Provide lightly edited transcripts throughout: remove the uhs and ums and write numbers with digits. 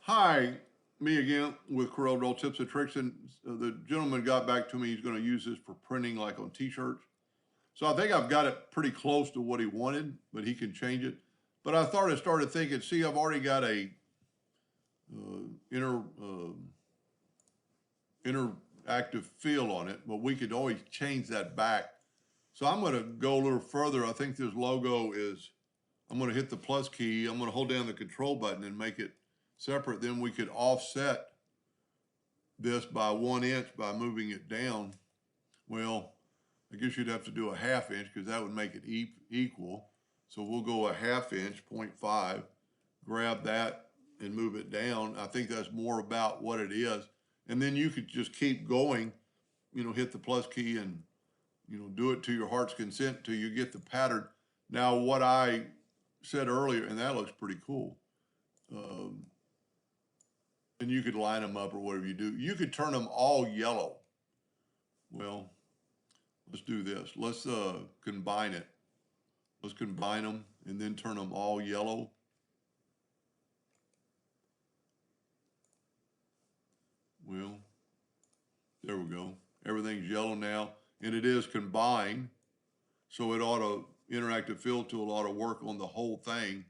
Hi, me again with Corel Roll Tips and Tricks. And the gentleman got back to me. He's going to use this for printing like on t-shirts. So I think I've got it pretty close to what he wanted, but he can change it. But I started thinking, see, I've already got a interactive fill on it, but we could always change that back. So I'm going to go a little further. I think this logo is, I'm going to hit the plus key. I'm going to hold down the control button and make it separate. Then we could offset this by 1 inch by moving it down. Well, I guess you'd have to do a 1/2 inch because that would make it equal. So we'll go a 1/2 inch, 0.5, grab that and move it down. I think that's more about what it is. And then you could just keep going, hit the plus key and, do it to your heart's consent till you get the pattern. Now, what I said earlier, and that looks pretty cool. And you could line them up or whatever you do. You could turn them all yellow. Well, let's do this. Let's combine it. Let's combine them and then turn them all yellow. Well, there we go. Everything's yellow now, and it is combined. So it ought to, interactive fill tool ought to work on the whole thing.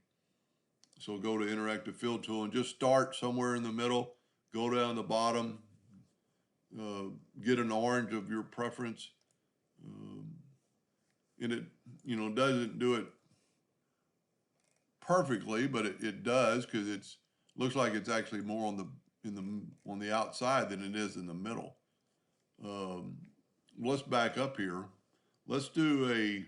So go to interactive fill tool and just start somewhere in the middle, go down the bottom, get an orange of your preference. And it, doesn't do it perfectly, but it does because it's looks like it's actually more on the outside than it is in the middle. Let's back up here. Let's do an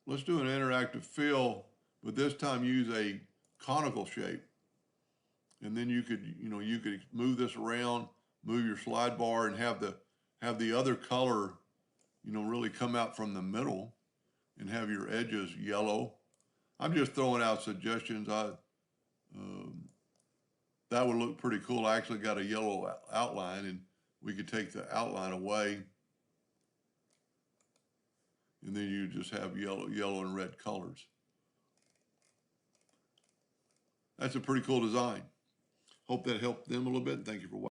interactive fill, but this time use a conical shape. And then you could move this around, move your slide bar, and have the other color, really come out from the middle, and have your edges yellow. I'm just throwing out suggestions. That would look pretty cool. I actually got a yellow outline, and we could take the outline away, and then you just have yellow and red colors. That's a pretty cool design. Hope that helped them a little bit. Thank you for watching.